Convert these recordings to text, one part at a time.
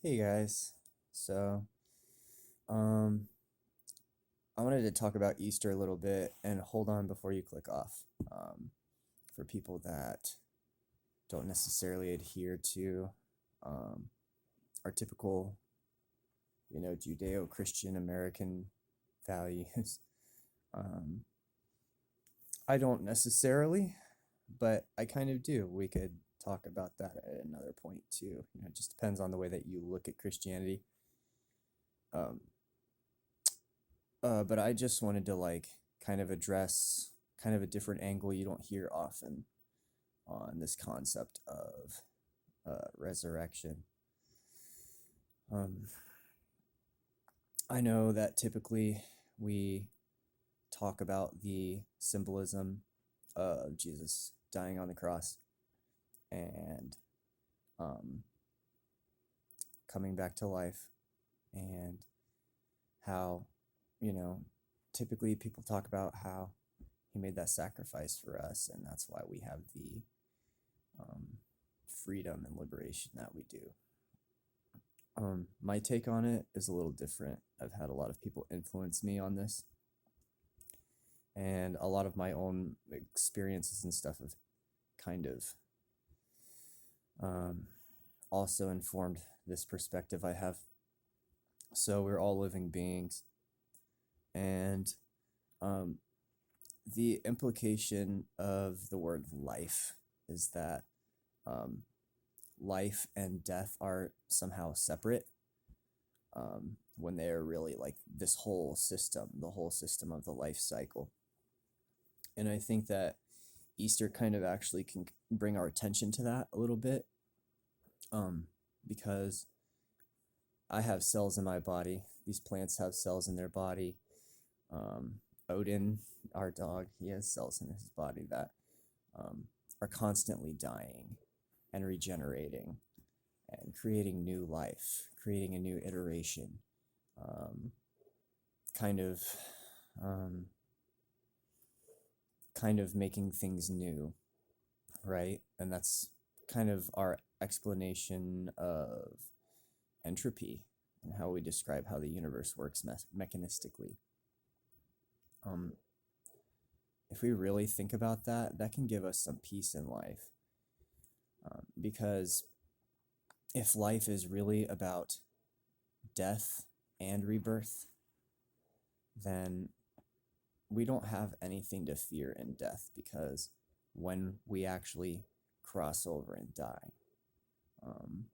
Hey guys. So, um, I wanted to talk about Easter a little bit and hold on before you click off. For people that don't necessarily adhere to um, our typical, Judeo-Christian American values. Um, I don't necessarily, but I kind of do. We could talk about that at another point too. It just depends on the way that you look at Christianity. Um, but I just wanted to kind of address kind of a different angle you don't hear often on this concept of resurrection. Um, I know that typically we talk about the symbolism of Jesus dying on the cross and um, coming back to life, and how, you know, typically people talk about how he made that sacrifice for us, and that's why we have the um, freedom and liberation that we do. My take on it is a little different. I've had a lot of people influence me on this, and a lot of my own experiences and stuff have kind of um, also informed this perspective I have. So we're all living beings, and um, the implication of the word life is that um, life and death are somehow separate, when they're really like this whole system, the whole system of the life cycle. And I think that Easter kind of actually can bring our attention to that a little bit, because I have cells in my body. These plants have cells in their body. Odin, our dog, he has cells in his body that um, are constantly dying and regenerating and creating new life, creating a new iteration, um, kind of, um, kind of making things new, right? And that's kind of our explanation of entropy and how we describe how the universe works mechanistically. Um, if we really think about that, that can give us some peace in life. Because if life is really about death and rebirth, then we don't have anything to fear in death, because when we actually cross over and die, um,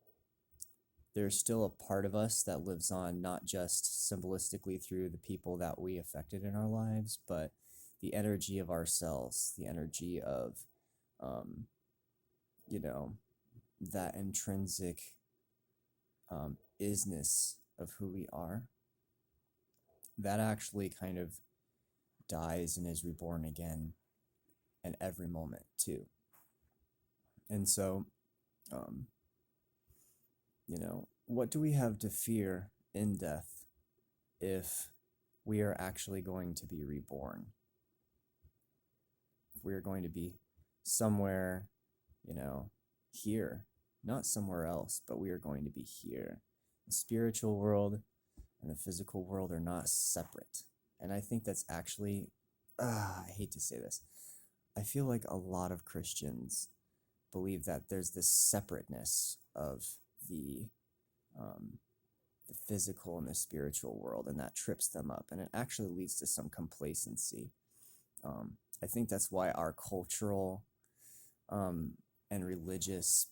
there's still a part of us that lives on, not just symbolistically through the people that we affected in our lives, but the energy of ourselves, the energy of, um, you know, that intrinsic isness of who we are, that actually kind of dies and is reborn again in every moment too. And so, um, what do we have to fear in death if we are actually going to be reborn? If we are going to be somewhere, you know, here, not somewhere else, but we are going to be here. The spiritual world and the physical world are not separate. And I think that's actually, I hate to say this, I feel like a lot of Christians believe that there's this separateness of the um, the physical and the spiritual world, and that trips them up, and it actually leads to some complacency. I think that's why our cultural um, and religious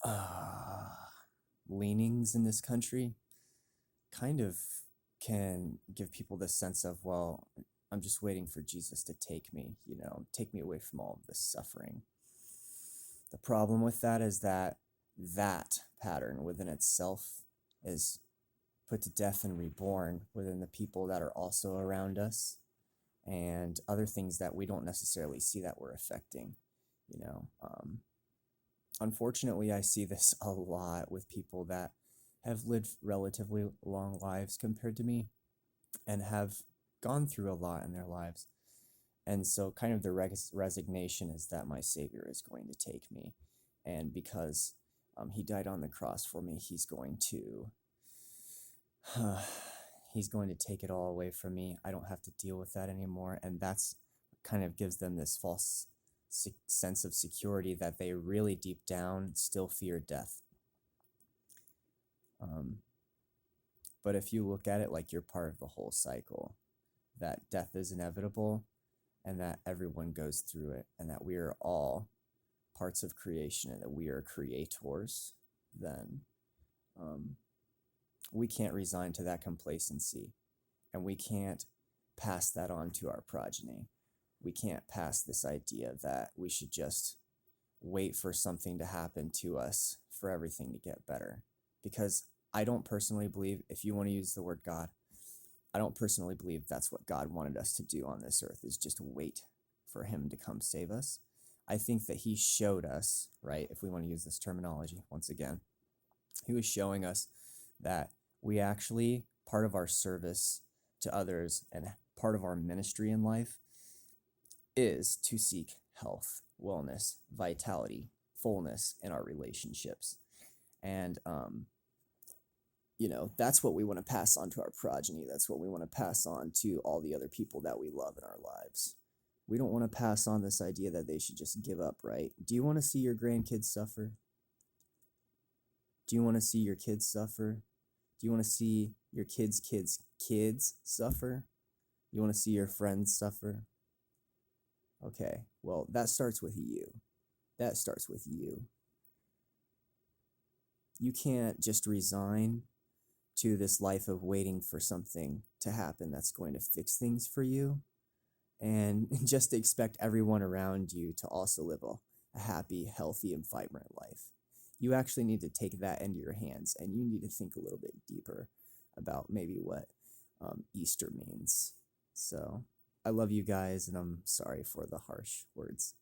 uh, leanings in this country kind of can give people this sense of, well, I'm just waiting for Jesus to take me, take me away from all of this suffering. The problem with that is that that pattern within itself is put to death and reborn within the people that are also around us, and other things that we don't necessarily see that we're affecting. You know, Unfortunately, I see this a lot with people that have lived relatively long lives compared to me and have gone through a lot in their lives. And so, kind of the resignation is that my Savior is going to take me. And because He died on the cross for me. He's going to he's going to take it all away from me. I don't have to deal with that anymore. And that's kind of gives them this false sense of security that they really deep down still fear death. But if you look at it like you're part of the whole cycle, that death is inevitable and that everyone goes through it and that we are all parts of creation and that we are creators, then we can't resign to that complacency, and we can't pass that on to our progeny. We can't pass this idea that we should just wait for something to happen to us for everything to get better. Because I don't personally believe, if you want to use the word God, I don't personally believe that's what God wanted us to do on this earth, is just wait for him to come save us. I think that he showed us, right, if we want to use this terminology once again, he was showing us that we actually, part of our service to others and part of our ministry in life is to seek health, wellness, vitality, fullness in our relationships. And, that's what we want to pass on to our progeny. That's what we want to pass on to all the other people that we love in our lives. We don't want to pass on this idea that they should just give up, right? Do you want to see your grandkids suffer? Do you want to see your kids suffer? Do you want to see your kids suffer? You want to see your friends suffer? Okay, well, that starts with you. That starts with you. You can't just resign to this life of waiting for something to happen that's going to fix things for you and just expect everyone around you to also live a happy, healthy, and vibrant life. You actually need to take that into your hands, and you need to think a little bit deeper about maybe what Easter means. So I love you guys, and I'm sorry for the harsh words.